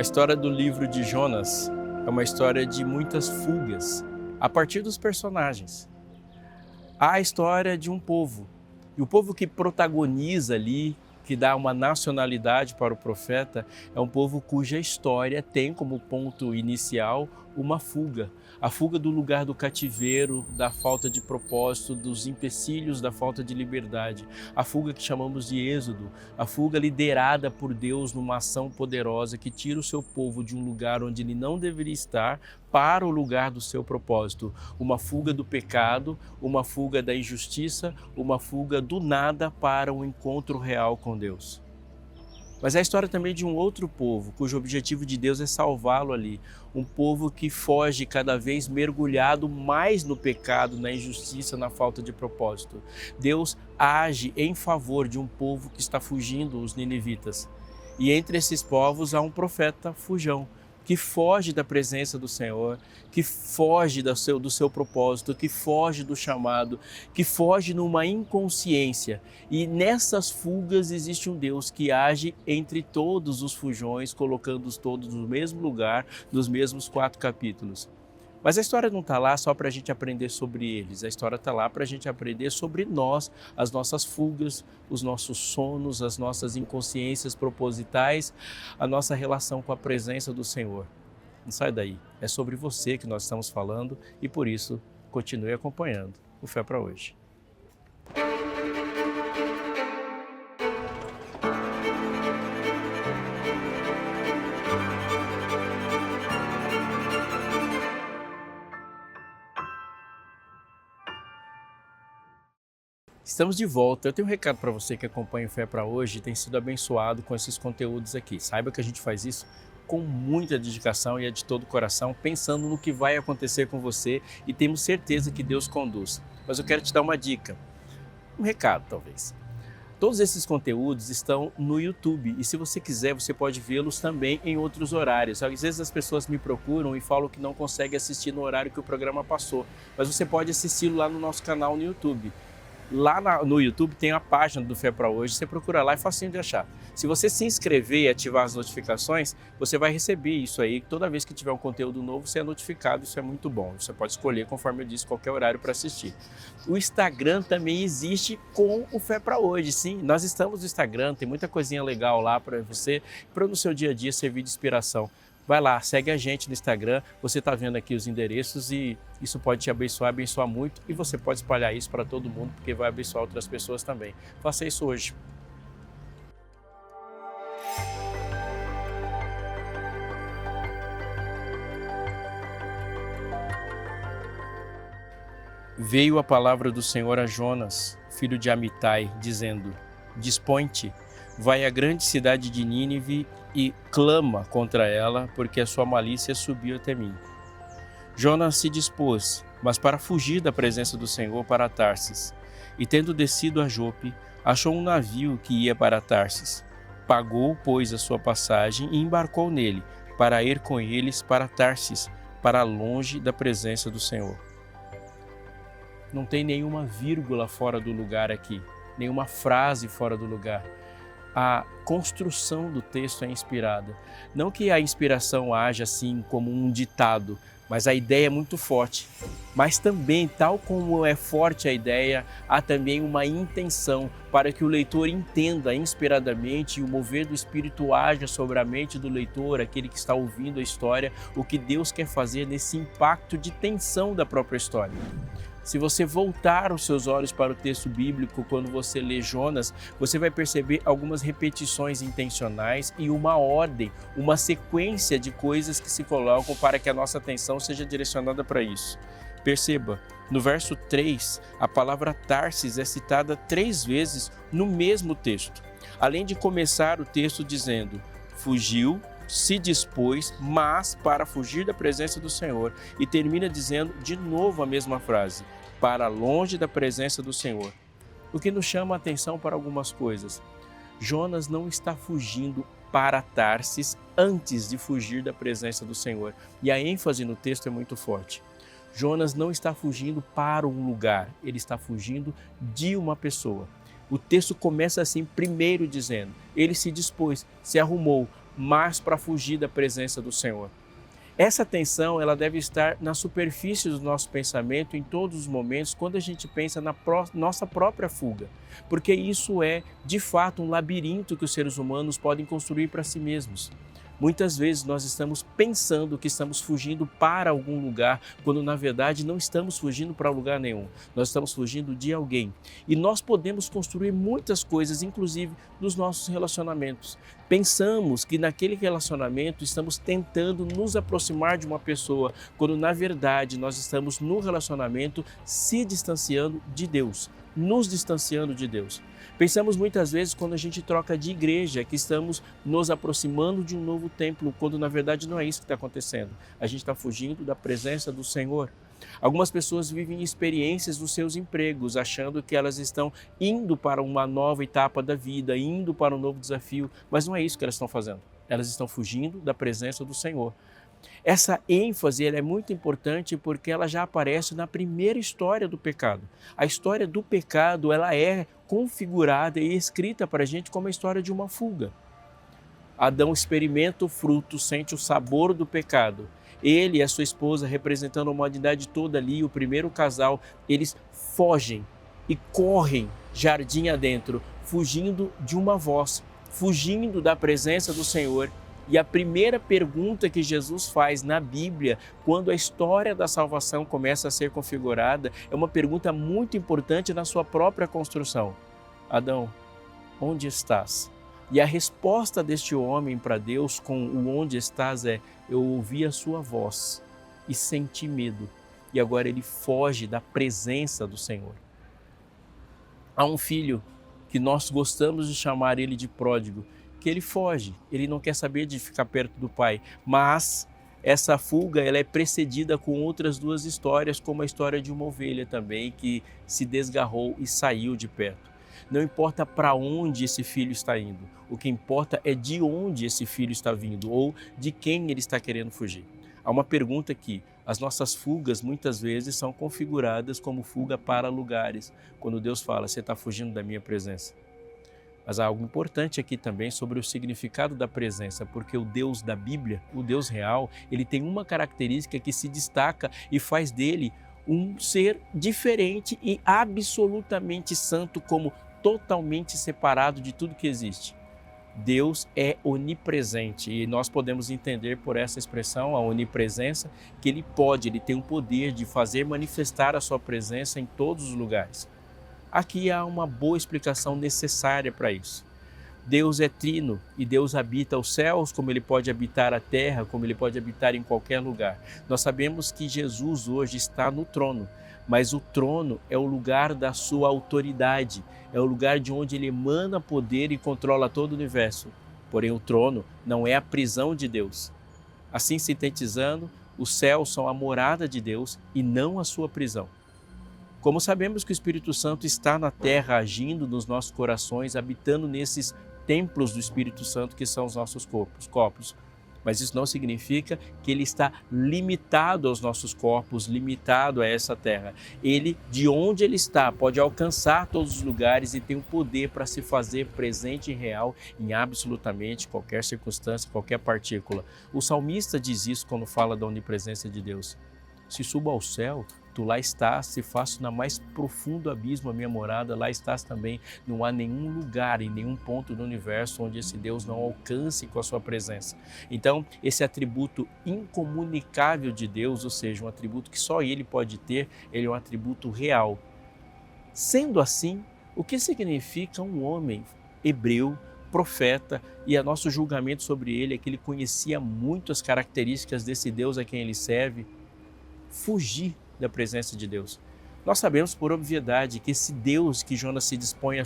A história do livro de Jonas é uma história de muitas fugas, a partir dos personagens. Há a história de um povo, e o povo que protagoniza ali, que dá uma nacionalidade para o profeta, é um povo cuja história tem como ponto inicial uma fuga. A fuga do lugar do cativeiro, da falta de propósito, dos empecilhos da falta de liberdade. A fuga que chamamos de êxodo, a fuga liderada por Deus numa ação poderosa que tira o seu povo de um lugar onde ele não deveria estar para o lugar do seu propósito. Uma fuga do pecado, uma fuga da injustiça, uma fuga do nada para um encontro real com Deus. Mas é a história também de um outro povo, cujo objetivo de Deus é salvá-lo ali. Um povo que foge cada vez mergulhado mais no pecado, na injustiça, na falta de propósito. Deus age em favor de um povo que está fugindo, os ninivitas. E entre esses povos há um profeta fujão, que foge da presença do Senhor, que foge do seu propósito, que foge do chamado, que foge numa inconsciência. E nessas fugas existe um Deus que age entre todos os fujões, colocando-os todos no mesmo lugar, nos mesmos 4 capítulos. Mas a história não está lá só para a gente aprender sobre eles, a história está lá para a gente aprender sobre nós, as nossas fugas, os nossos sonos, as nossas inconsciências propositais, a nossa relação com a presença do Senhor. Não sai daí, é sobre você que nós estamos falando e por isso continue acompanhando o Fé para Hoje. Estamos de volta. Eu tenho um recado para você que acompanha o Fé para Hoje e tem sido abençoado com esses conteúdos aqui. Saiba que a gente faz isso com muita dedicação e é de todo o coração, pensando no que vai acontecer com você e temos certeza que Deus conduz. Mas eu quero te dar uma dica, um recado talvez. Todos esses conteúdos estão no YouTube e se você quiser, você pode vê-los também em outros horários. Às vezes as pessoas me procuram e falam que não conseguem assistir no horário que o programa passou, mas você pode assisti-lo lá no nosso canal no YouTube. Lá no YouTube tem a página do Fé para Hoje, você procura lá, é facinho de achar. Se você se inscrever e ativar as notificações, você vai receber isso aí. Toda vez que tiver um conteúdo novo, você é notificado, isso é muito bom. Você pode escolher, conforme eu disse, qualquer horário para assistir. O Instagram também existe com o Fé para Hoje, sim. Nós estamos no Instagram, tem muita coisinha legal lá para você, para no seu dia a dia servir de inspiração. Vai lá, segue a gente no Instagram, você está vendo aqui os endereços e isso pode te abençoar muito e você pode espalhar isso para todo mundo porque vai abençoar outras pessoas também. Faça isso hoje. Veio a palavra do Senhor a Jonas, filho de Amitai, dizendo: Dispõe-te, vai à grande cidade de Nínive e clama contra ela, porque a sua malícia subiu até mim. Jonas se dispôs, mas para fugir da presença do Senhor para Tarsis. E tendo descido a Jope, achou um navio que ia para Tarsis. Pagou, pois, a sua passagem e embarcou nele, para ir com eles para Tarsis, para longe da presença do Senhor. Não tem nenhuma vírgula fora do lugar aqui, nenhuma frase fora do lugar. A construção do texto é inspirada. Não que a inspiração haja assim como um ditado, mas a ideia é muito forte. Mas também, tal como é forte a ideia, há também uma intenção para que o leitor entenda inspiradamente e o mover do Espírito haja sobre a mente do leitor, aquele que está ouvindo a história, o que Deus quer fazer nesse impacto de tensão da própria história. Se você voltar os seus olhos para o texto bíblico, quando você lê Jonas, você vai perceber algumas repetições intencionais e uma ordem, uma sequência de coisas que se colocam para que a nossa atenção seja direcionada para isso. Perceba, no verso 3, a palavra Tarsis é citada 3 vezes no mesmo texto. Além de começar o texto dizendo, fugiu, se dispôs, mas para fugir da presença do Senhor, e termina dizendo de novo a mesma frase, para longe da presença do Senhor. O que nos chama a atenção para algumas coisas. Jonas não está fugindo para Tarsis antes de fugir da presença do Senhor. E a ênfase no texto é muito forte. Jonas não está fugindo para um lugar, ele está fugindo de uma pessoa. O texto começa assim, primeiro dizendo, ele se dispôs, se arrumou, mas para fugir da presença do Senhor. Essa tensão, ela deve estar na superfície do nosso pensamento em todos os momentos, quando a gente pensa na nossa própria fuga, porque isso é, de fato, um labirinto que os seres humanos podem construir para si mesmos. Muitas vezes nós estamos pensando que estamos fugindo para algum lugar, quando na verdade não estamos fugindo para lugar nenhum. Nós estamos fugindo de alguém. E nós podemos construir muitas coisas, inclusive nos nossos relacionamentos. Pensamos que naquele relacionamento estamos tentando nos aproximar de uma pessoa, quando na verdade nós estamos no relacionamento se distanciando de Deus, nos distanciando de Deus. Pensamos muitas vezes quando a gente troca de igreja que estamos nos aproximando de um novo templo, quando na verdade não é isso que está acontecendo. A gente está fugindo da presença do Senhor. Algumas pessoas vivem experiências nos seus empregos, achando que elas estão indo para uma nova etapa da vida, indo para um novo desafio, mas não é isso que elas estão fazendo. Elas estão fugindo da presença do Senhor. Essa ênfase é muito importante porque ela já aparece na primeira história do pecado. A história do pecado, ela é configurada e escrita para a gente como a história de uma fuga. Adão experimenta o fruto, sente o sabor do pecado. Ele e a sua esposa, representando a humanidade toda ali, o primeiro casal, eles fogem e correm jardim adentro, fugindo de uma voz, fugindo da presença do Senhor. E a primeira pergunta que Jesus faz na Bíblia, quando a história da salvação começa a ser configurada, é uma pergunta muito importante na sua própria construção. Adão, onde estás? E a resposta deste homem para Deus com o onde estás é: eu ouvi a sua voz e senti medo. E agora ele foge da presença do Senhor. Há um filho que nós gostamos de chamar ele de pródigo, que ele foge, ele não quer saber de ficar perto do pai, mas essa fuga ela é precedida com outras duas histórias, como a história de uma ovelha também que se desgarrou e saiu de perto. Não importa para onde esse filho está indo, o que importa é de onde esse filho está vindo ou de quem ele está querendo fugir. Há uma pergunta aqui: as nossas fugas muitas vezes são configuradas como fuga para lugares, quando Deus fala, você está fugindo da minha presença. Mas há algo importante aqui também sobre o significado da presença, porque o Deus da Bíblia, o Deus real, ele tem uma característica que se destaca e faz dele um ser diferente e absolutamente santo, como totalmente separado de tudo que existe. Deus é onipresente e nós podemos entender por essa expressão, a onipresença, que ele tem o poder de fazer manifestar a sua presença em todos os lugares. Aqui há uma boa explicação necessária para isso. Deus é trino e Deus habita os céus, como ele pode habitar a terra, como ele pode habitar em qualquer lugar. Nós sabemos que Jesus hoje está no trono, mas o trono é o lugar da sua autoridade, é o lugar de onde ele emana poder e controla todo o universo. Porém, o trono não é a prisão de Deus. Assim, sintetizando, os céus são a morada de Deus e não a sua prisão. Como sabemos que o Espírito Santo está na terra, agindo nos nossos corações, habitando nesses templos do Espírito Santo que são os nossos corpos. Mas isso não significa que ele está limitado aos nossos corpos, limitado a essa terra. Ele, de onde ele está, pode alcançar todos os lugares e tem o poder para se fazer presente e real em absolutamente qualquer circunstância, qualquer partícula. O salmista diz isso quando fala da onipresença de Deus. Se subo ao céu, tu lá estás, se faço na mais profundo abismo a minha morada, lá estás também. Não há nenhum lugar, em nenhum ponto do universo onde esse Deus não alcance com a sua presença. Então, esse atributo incomunicável de Deus, ou seja, um atributo que só ele pode ter, ele é um atributo real. Sendo assim, o que significa um homem hebreu, profeta, e o nosso julgamento sobre ele é que ele conhecia muito as características desse Deus a quem ele serve? Fugir da presença de Deus. Nós sabemos por obviedade que esse Deus que Jonas se dispõe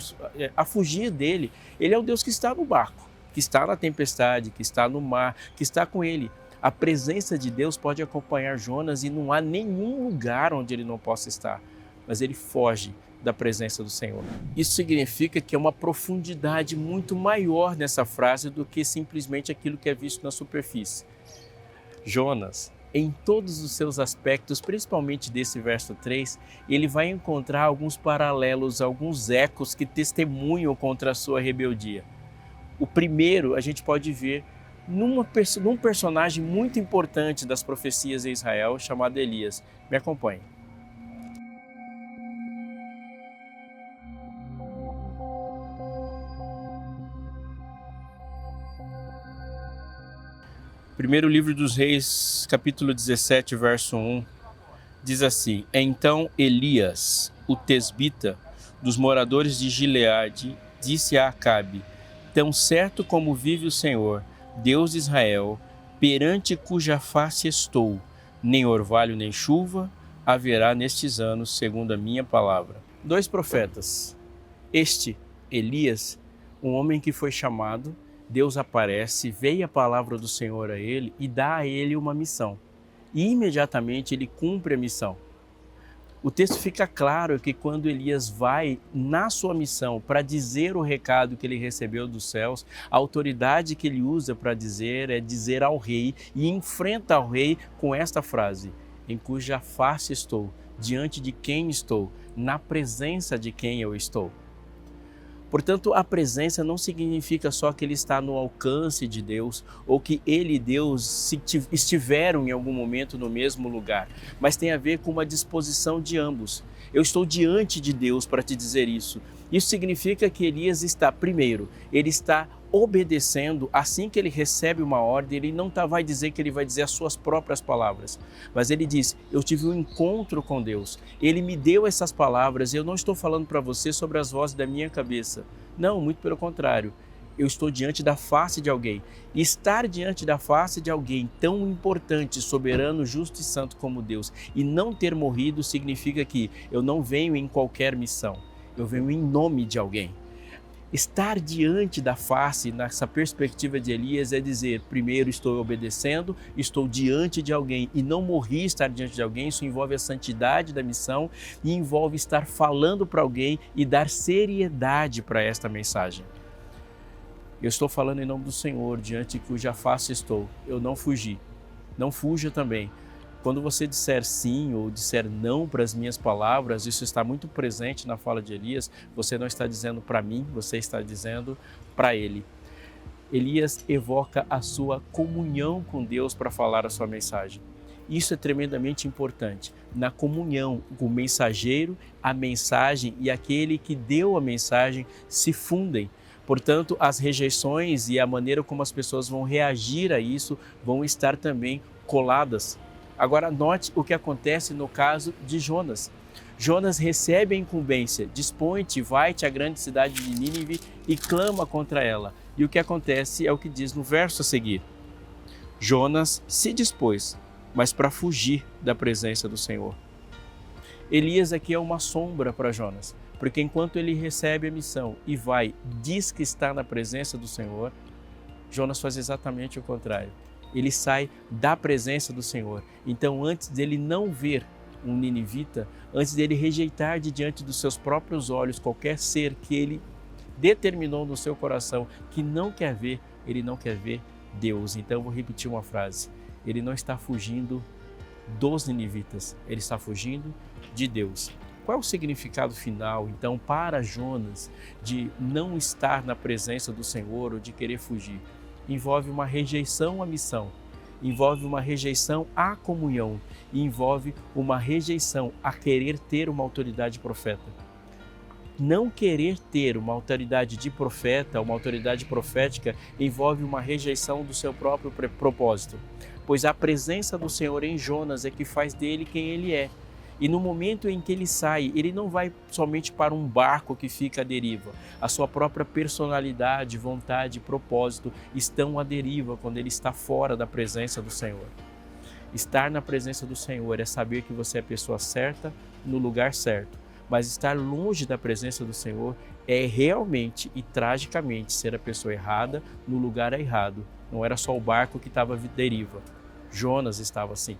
a fugir dele, ele é o Deus que está no barco, que está na tempestade, que está no mar, que está com ele. A presença de Deus pode acompanhar Jonas e não há nenhum lugar onde ele não possa estar, mas ele foge da presença do Senhor. Isso significa que é uma profundidade muito maior nessa frase do que simplesmente aquilo que é visto na superfície. Jonas, em todos os seus aspectos, principalmente desse verso 3, ele vai encontrar alguns paralelos, alguns ecos que testemunham contra a sua rebeldia. O primeiro, a gente pode ver num personagem muito importante das profecias em Israel, chamado Elias. Me acompanhe. Primeiro livro dos Reis, capítulo 17, verso 1, diz assim: Então Elias, o tesbita, dos moradores de Gileade, disse a Acabe: Tão certo como vive o Senhor, Deus de Israel, perante cuja face estou, nem orvalho nem chuva haverá nestes anos, segundo a minha palavra. Dois profetas. Este, Elias, um homem que foi chamado, Deus aparece, veio a palavra do Senhor a ele e dá a ele uma missão. E imediatamente ele cumpre a missão. O texto fica claro que quando Elias vai na sua missão para dizer o recado que ele recebeu dos céus, a autoridade que ele usa para dizer é dizer ao rei e enfrenta ao rei com esta frase: em cuja face estou, diante de quem estou, na presença de quem eu estou. Portanto, a presença não significa só que ele está no alcance de Deus ou que ele e Deus estiveram em algum momento no mesmo lugar, mas tem a ver com uma disposição de ambos. Eu estou diante de Deus para te dizer isso. Isso significa que Elias está, primeiro, ele está obedecendo. Assim que ele recebe uma ordem, ele não vai dizer que ele vai dizer as suas próprias palavras, mas ele diz: eu tive um encontro com Deus, ele me deu essas palavras, eu não estou falando para você sobre as vozes da minha cabeça. Não, muito pelo contrário, eu estou diante da face de alguém. E estar diante da face de alguém tão importante, soberano, justo e santo como Deus, e não ter morrido, significa que eu não venho em qualquer missão, eu venho em nome de alguém. Estar diante da face, nessa perspectiva de Elias, é dizer: primeiro estou obedecendo, estou diante de alguém e não morri estar diante de alguém. Isso envolve a santidade da missão e envolve estar falando para alguém e dar seriedade para esta mensagem. Eu estou falando em nome do Senhor, diante de cuja face estou. Eu não fugi. Não fuja também. Quando você disser sim ou disser não para as minhas palavras, isso está muito presente na fala de Elias. Você não está dizendo para mim, você está dizendo para ele. Elias evoca a sua comunhão com Deus para falar a sua mensagem. Isso é tremendamente importante. Na comunhão, o mensageiro, a mensagem e aquele que deu a mensagem se fundem. Portanto, as rejeições e a maneira como as pessoas vão reagir a isso vão estar também coladas. Agora note o que acontece no caso de Jonas. Jonas recebe a incumbência: dispõe-te, vai-te à grande cidade de Nínive e clama contra ela. E o que acontece é o que diz no verso a seguir. Jonas se dispôs, mas para fugir da presença do Senhor. Elias aqui é uma sombra para Jonas, porque enquanto ele recebe a missão e vai, diz que está na presença do Senhor, Jonas faz exatamente o contrário. Ele sai da presença do Senhor. Então, antes dele não ver um ninivita, antes dele rejeitar de diante dos seus próprios olhos qualquer ser que ele determinou no seu coração que não quer ver, ele não quer ver Deus. Então, eu vou repetir uma frase: ele não está fugindo dos ninivitas, ele está fugindo de Deus. Qual é o significado final, então, para Jonas de não estar na presença do Senhor ou de querer fugir? Envolve uma rejeição à missão, envolve uma rejeição à comunhão, e envolve uma rejeição a querer ter uma autoridade profeta. Não querer ter uma autoridade de profeta, uma autoridade profética, envolve uma rejeição do seu próprio propósito, pois a presença do Senhor em Jonas é que faz dele quem ele é. E no momento em que ele sai, ele não vai somente para um barco que fica à deriva. A sua própria personalidade, vontade e propósito estão à deriva quando ele está fora da presença do Senhor. Estar na presença do Senhor é saber que você é a pessoa certa, no lugar certo. Mas estar longe da presença do Senhor é realmente e tragicamente ser a pessoa errada, no lugar errado. Não era só o barco que estava à deriva. Jonas estava assim.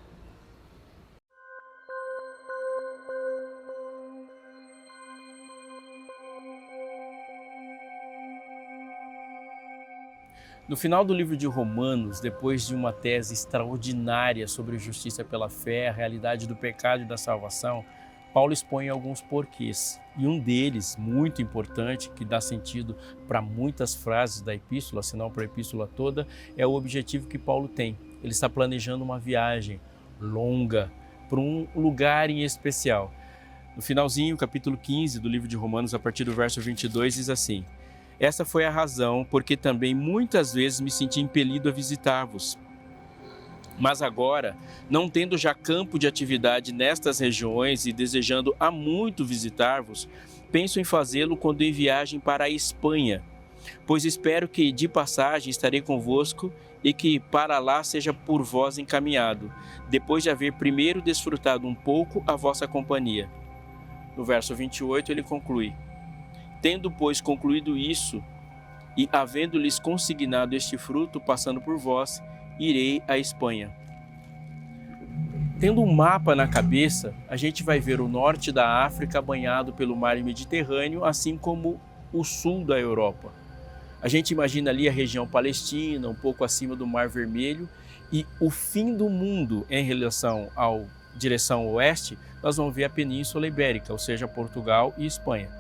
No final do livro de Romanos, depois de uma tese extraordinária sobre justiça pela fé, a realidade do pecado e da salvação, Paulo expõe alguns porquês, e um deles, muito importante, que dá sentido para muitas frases da epístola, se não para a epístola toda, é o objetivo que Paulo tem. Ele está planejando uma viagem longa para um lugar em especial. No finalzinho, capítulo 15 do livro de Romanos, a partir do verso 22, diz assim: essa foi a razão porque também muitas vezes me senti impelido a visitar-vos. Mas agora, não tendo já campo de atividade nestas regiões e desejando há muito visitar-vos, penso em fazê-lo quando em viagem para a Espanha, pois espero que de passagem estarei convosco e que para lá seja por vós encaminhado, depois de haver primeiro desfrutado um pouco a vossa companhia. No verso 28 ele conclui: tendo, pois, concluído isso e havendo-lhes consignado este fruto, passando por vós, irei à Espanha. Tendo um mapa na cabeça, a gente vai ver o norte da África banhado pelo mar Mediterrâneo, assim como o sul da Europa. A gente imagina ali a região palestina, um pouco acima do Mar Vermelho, e o fim do mundo em relação à direção oeste, nós vamos ver a Península Ibérica, ou seja, Portugal e Espanha.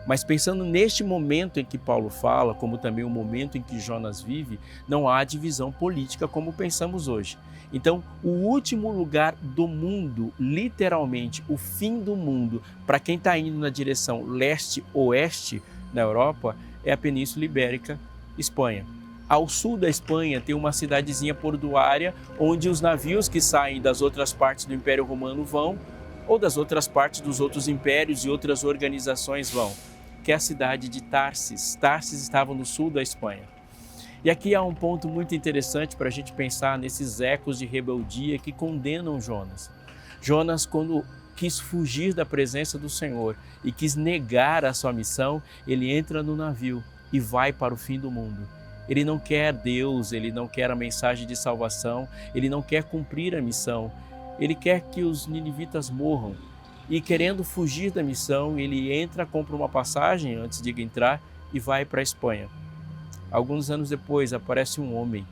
Mas pensando neste momento em que Paulo fala, como também o momento em que Jonas vive, não há divisão política como pensamos hoje. Então, o último lugar do mundo, literalmente o fim do mundo, para quem está indo na direção leste-oeste na Europa, é a Península Ibérica, Espanha. Ao sul da Espanha tem uma cidadezinha portuária onde os navios que saem das outras partes do Império Romano vão, ou das outras partes dos outros impérios e outras organizações vão, que é a cidade de Tarsis. Tarsis estava no sul da Espanha. E aqui há um ponto muito interessante para a gente pensar nesses ecos de rebeldia que condenam Jonas. Jonas, quando quis fugir da presença do Senhor e quis negar a sua missão, ele entra no navio e vai para o fim do mundo. Ele não quer Deus, ele não quer a mensagem de salvação, ele não quer cumprir a missão. Ele quer que os ninivitas morram. E querendo fugir da missão, ele entra, compra uma passagem antes de entrar e vai para a Espanha. Alguns anos depois aparece um homem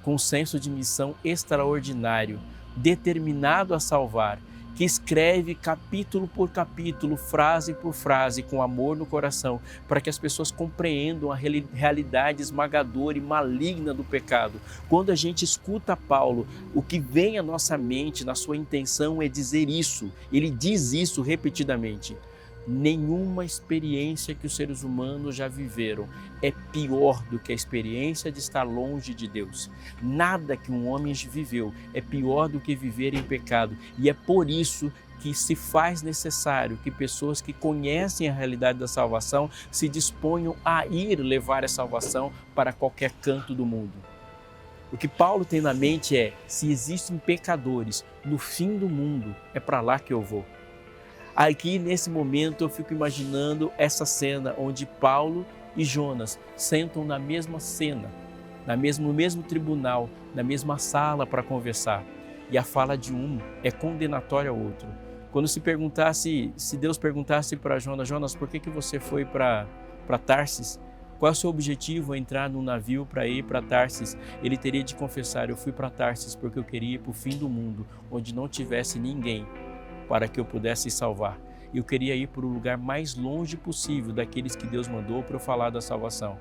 com um senso de missão extraordinário, determinado a salvar, que escreve capítulo por capítulo, frase por frase, com amor no coração, para que as pessoas compreendam a realidade esmagadora e maligna do pecado. Quando a gente escuta Paulo, o que vem à nossa mente, na sua intenção, é dizer isso. Ele diz isso repetidamente. Nenhuma experiência que os seres humanos já viveram é pior do que a experiência de estar longe de Deus. Nada que um homem viveu é pior do que viver em pecado. E é por isso que se faz necessário que pessoas que conhecem a realidade da salvação se disponham a ir levar a salvação para qualquer canto do mundo. O que Paulo tem na mente é: se existem pecadores no fim do mundo, é para lá que eu vou. Aqui, nesse momento, eu fico imaginando essa cena onde Paulo e Jonas sentam na mesma cena, no mesmo tribunal, na mesma sala para conversar. E a fala de um é condenatória ao outro. Quando se Deus perguntasse para Jonas: Jonas, por que você foi para Tarsis? Qual é o seu objetivo entrar num navio para ir para Tarsis? Ele teria de confessar: eu fui para Tarsis porque eu queria ir para o fim do mundo, onde não tivesse ninguém para que eu pudesse salvar. Eu queria ir para o lugar mais longe possível daqueles que Deus mandou para eu falar da salvação.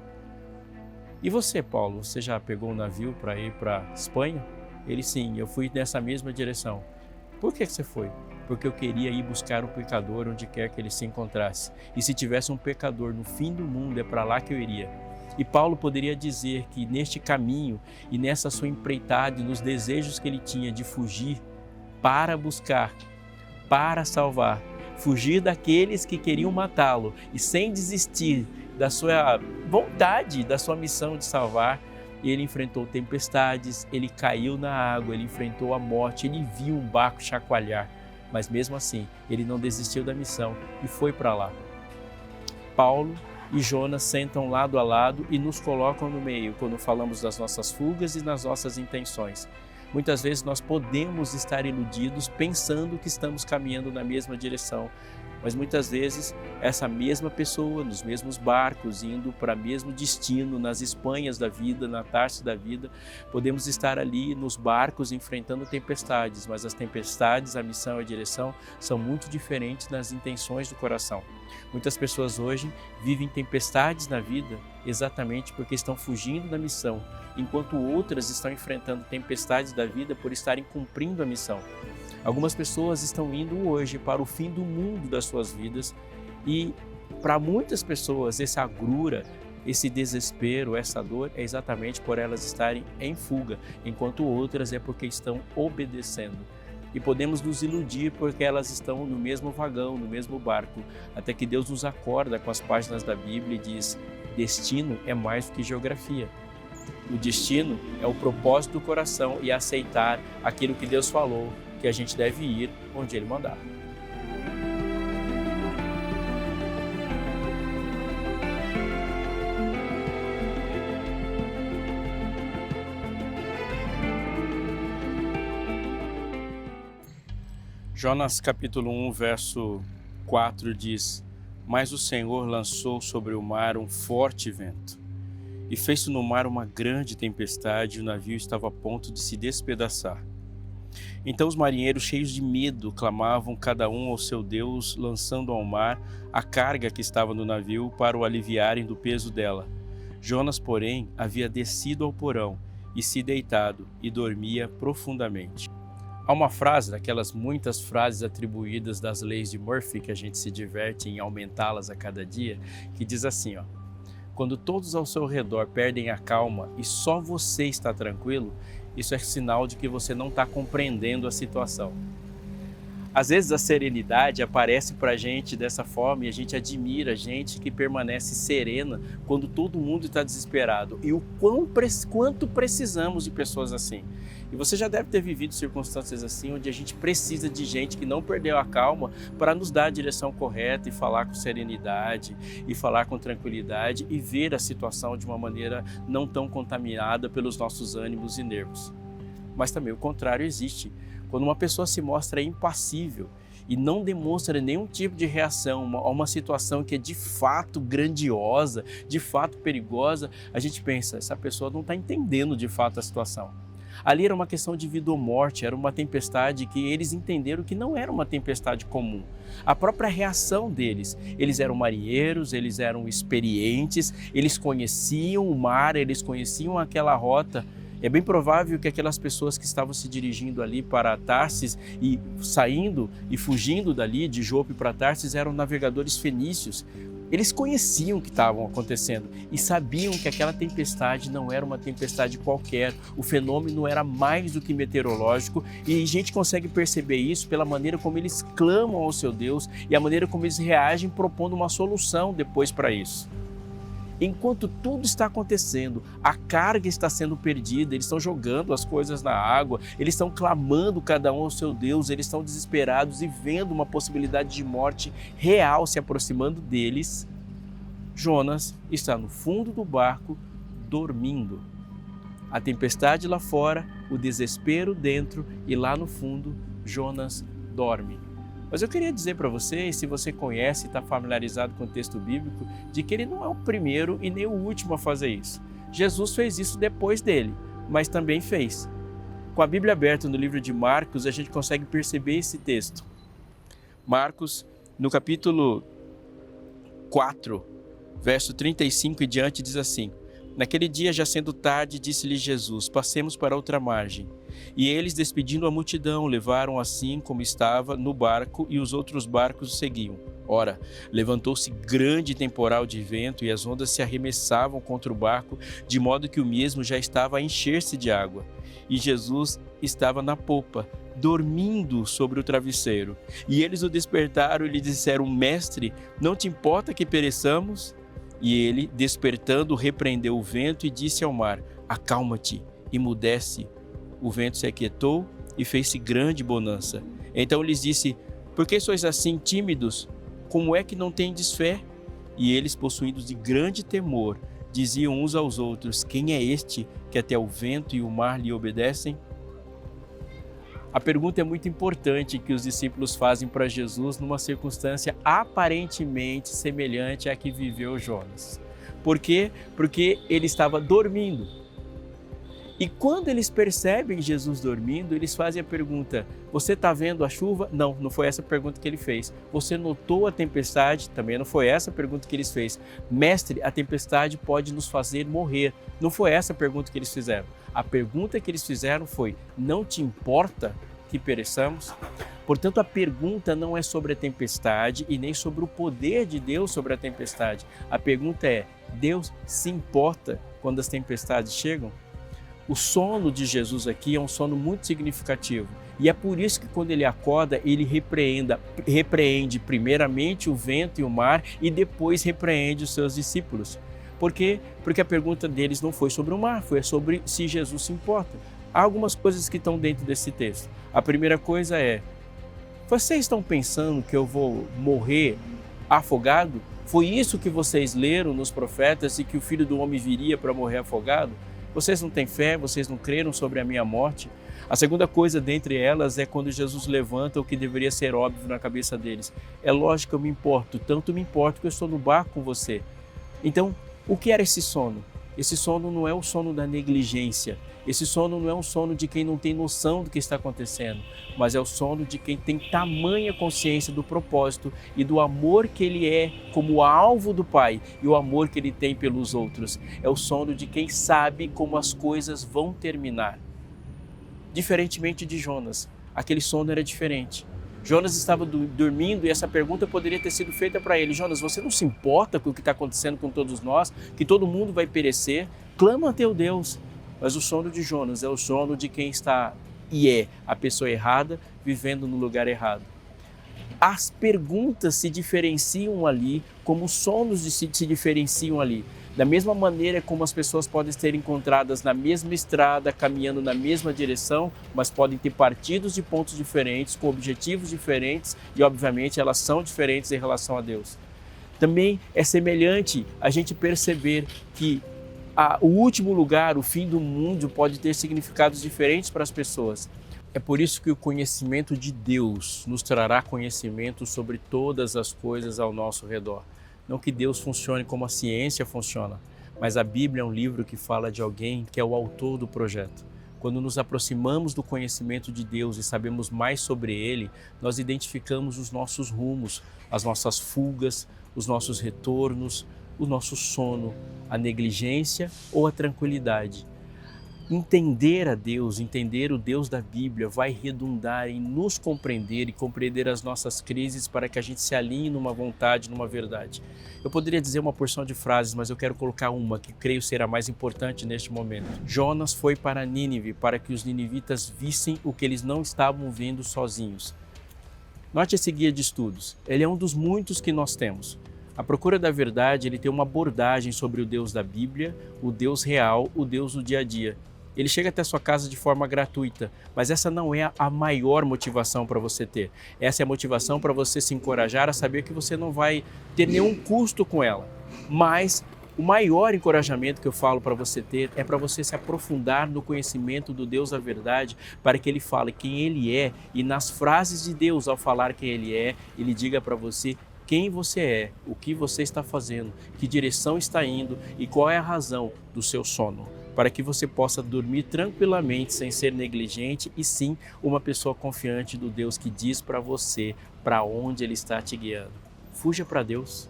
E você, Paulo, você já pegou um navio para ir para Espanha? Ele: sim, eu fui nessa mesma direção. Por que você foi? Porque eu queria ir buscar um pecador onde quer que ele se encontrasse. E se tivesse um pecador no fim do mundo, é para lá que eu iria. E Paulo poderia dizer que neste caminho e nessa sua empreitada, nos desejos que ele tinha de fugir para buscar, para salvar, fugir daqueles que queriam matá-lo e sem desistir da sua vontade, da sua missão de salvar, ele enfrentou tempestades, ele caiu na água, ele enfrentou a morte, ele viu um barco chacoalhar, mas mesmo assim ele não desistiu da missão e foi para lá. Paulo e Jonas sentam lado a lado e nos colocam no meio quando falamos das nossas fugas e das nossas intenções. Muitas vezes nós podemos estar iludidos pensando que estamos caminhando na mesma direção, mas muitas vezes essa mesma pessoa, nos mesmos barcos, indo para o mesmo destino, nas Espanhas da vida, na Tarsis da vida, podemos estar ali nos barcos enfrentando tempestades, mas as tempestades, a missão e a direção são muito diferentes nas intenções do coração. Muitas pessoas hoje vivem tempestades na vida exatamente porque estão fugindo da missão, enquanto outras estão enfrentando tempestades da vida por estarem cumprindo a missão. Algumas pessoas estão indo hoje para o fim do mundo das suas vidas e para muitas pessoas essa agrura, esse desespero, essa dor é exatamente por elas estarem em fuga, enquanto outras é porque estão obedecendo. E podemos nos iludir porque elas estão no mesmo vagão, no mesmo barco, até que Deus nos acorda com as páginas da Bíblia e diz: destino é mais do que geografia. O destino é o propósito do coração e aceitar aquilo que Deus falou, que a gente deve ir onde Ele mandar. Jonas capítulo 1, verso 4 diz: Mas o Senhor lançou sobre o mar um forte vento, e fez no mar uma grande tempestade, e o navio estava a ponto de se despedaçar. Então os marinheiros, cheios de medo, clamavam cada um ao seu Deus, lançando ao mar a carga que estava no navio para o aliviarem do peso dela. Jonas, porém, havia descido ao porão e se deitado e dormia profundamente. Há uma frase, daquelas muitas frases atribuídas das leis de Murphy, que a gente se diverte em aumentá-las a cada dia, que diz assim, ó: quando todos ao seu redor perdem a calma e só você está tranquilo, isso é sinal de que você não está compreendendo a situação. Às vezes a serenidade aparece para a gente dessa forma e a gente admira gente que permanece serena quando todo mundo está desesperado. E o quanto precisamos de pessoas assim. E você já deve ter vivido circunstâncias assim, onde a gente precisa de gente que não perdeu a calma para nos dar a direção correta e falar com serenidade, e falar com tranquilidade e ver a situação de uma maneira não tão contaminada pelos nossos ânimos e nervos. Mas também o contrário existe. Quando uma pessoa se mostra impassível e não demonstra nenhum tipo de reação a uma situação que é de fato grandiosa, de fato perigosa, a gente pensa, essa pessoa não está entendendo de fato a situação. Ali era uma questão de vida ou morte, era uma tempestade que eles entenderam que não era uma tempestade comum. A própria reação deles, eles eram marinheiros, eles eram experientes, eles conheciam o mar, eles conheciam aquela rota. É bem provável que aquelas pessoas que estavam se dirigindo ali para Tarsis e saindo e fugindo dali de Jope para Tarsis eram navegadores fenícios. Eles conheciam o que estava acontecendo e sabiam que aquela tempestade não era uma tempestade qualquer. O fenômeno era mais do que meteorológico e a gente consegue perceber isso pela maneira como eles clamam ao seu Deus e a maneira como eles reagem propondo uma solução depois para isso. Enquanto tudo está acontecendo, a carga está sendo perdida, eles estão jogando as coisas na água, eles estão clamando cada um ao seu Deus, eles estão desesperados e vendo uma possibilidade de morte real se aproximando deles. Jonas está no fundo do barco, dormindo. A tempestade lá fora, o desespero dentro e lá no fundo, Jonas dorme. Mas eu queria dizer para você, se você conhece e está familiarizado com o texto bíblico, de que ele não é o primeiro e nem o último a fazer isso. Jesus fez isso depois dele, mas também fez. Com a Bíblia aberta no livro de Marcos, a gente consegue perceber esse texto. Marcos, no capítulo 4, verso 35 e diante, diz assim: Naquele dia, já sendo tarde, disse-lhe Jesus: Passemos para outra margem. E eles, despedindo a multidão, levaram assim como estava no barco, e os outros barcos o seguiam. Ora, levantou-se grande temporal de vento, e as ondas se arremessavam contra o barco, de modo que o mesmo já estava a encher-se de água. E Jesus estava na popa, dormindo sobre o travesseiro. E eles o despertaram e lhe disseram: Mestre, não te importa que pereçamos? E ele, despertando, repreendeu o vento e disse ao mar: Acalma-te, emudece. O vento se aquietou e fez-se grande bonança. Então lhes disse: Por que sois assim tímidos? Como é que não tendes fé? E eles, possuídos de grande temor, diziam uns aos outros: Quem é este que até o vento e o mar lhe obedecem? A pergunta é muito importante que os discípulos fazem para Jesus numa circunstância aparentemente semelhante à que viveu Jonas. Por quê? Porque ele estava dormindo. E quando eles percebem Jesus dormindo, eles fazem a pergunta: você está vendo a chuva? Não, não foi essa a pergunta que ele fez. Você notou a tempestade? Também não foi essa a pergunta que eles fez. Mestre, a tempestade pode nos fazer morrer. Não foi essa a pergunta que eles fizeram. A pergunta que eles fizeram foi: não te importa que pereçamos? Portanto, a pergunta não é sobre a tempestade e nem sobre o poder de Deus sobre a tempestade. A pergunta é: Deus se importa quando as tempestades chegam? O sono de Jesus aqui é um sono muito significativo. E é por isso que quando ele acorda, ele repreende primeiramente o vento e o mar e depois repreende os seus discípulos. Por quê? Porque a pergunta deles não foi sobre o mar, foi sobre se Jesus se importa. Há algumas coisas que estão dentro desse texto. A primeira coisa é: vocês estão pensando que eu vou morrer afogado? Foi isso que vocês leram nos profetas e que o Filho do Homem viria para morrer afogado? Vocês não têm fé, vocês não creram sobre a minha morte? A segunda coisa dentre elas é quando Jesus levanta o que deveria ser óbvio na cabeça deles. É lógico que eu me importo, tanto me importo que eu estou no barco com você. Então, o que era esse sono? Esse sono não é o sono da negligência. Esse sono não é um sono de quem não tem noção do que está acontecendo, mas é o sono de quem tem tamanha consciência do propósito e do amor que ele é como alvo do Pai e o amor que ele tem pelos outros. É o sono de quem sabe como as coisas vão terminar. Diferentemente de Jonas, aquele sono era diferente. Jonas estava dormindo e essa pergunta poderia ter sido feita para ele: Jonas, você não se importa com o que está acontecendo com todos nós, que todo mundo vai perecer? Clama a teu Deus. Mas o sono de Jonas é o sono de quem está e é a pessoa errada, vivendo no lugar errado. As perguntas se diferenciam ali, como os sonos se diferenciam ali. Da mesma maneira como as pessoas podem ser encontradas na mesma estrada, caminhando na mesma direção, mas podem ter partidos de pontos diferentes, com objetivos diferentes e, obviamente, elas são diferentes em relação a Deus. Também é semelhante a gente perceber que o último lugar, o fim do mundo, pode ter significados diferentes para as pessoas. É por isso que o conhecimento de Deus nos trará conhecimento sobre todas as coisas ao nosso redor. Não que Deus funcione como a ciência funciona, mas a Bíblia é um livro que fala de alguém que é o autor do projeto. Quando nos aproximamos do conhecimento de Deus e sabemos mais sobre Ele, nós identificamos os nossos rumos, as nossas fugas, os nossos retornos, o nosso sono, a negligência ou a tranquilidade. Entender a Deus, entender o Deus da Bíblia vai redundar em nos compreender e compreender as nossas crises para que a gente se alinhe numa vontade, numa verdade. Eu poderia dizer uma porção de frases, mas eu quero colocar uma que creio ser a mais importante neste momento. Jonas foi para Nínive para que os ninivitas vissem o que eles não estavam vendo sozinhos. Note esse guia de estudos. Ele é um dos muitos que nós temos. A Procura da Verdade, ele tem uma abordagem sobre o Deus da Bíblia, o Deus real, o Deus do dia a dia. Ele chega até a sua casa de forma gratuita, mas essa não é a maior motivação para você ter. Essa é a motivação para você se encorajar a saber que você não vai ter nenhum custo com ela. Mas o maior encorajamento que eu falo para você ter é para você se aprofundar no conhecimento do Deus da verdade, para que Ele fale quem Ele é e nas frases de Deus, ao falar quem Ele é, Ele diga para você quem você é, o que você está fazendo, que direção está indo e qual é a razão do seu sono, para que você possa dormir tranquilamente sem ser negligente e sim uma pessoa confiante do Deus que diz para você para onde Ele está te guiando. Fuja para Deus.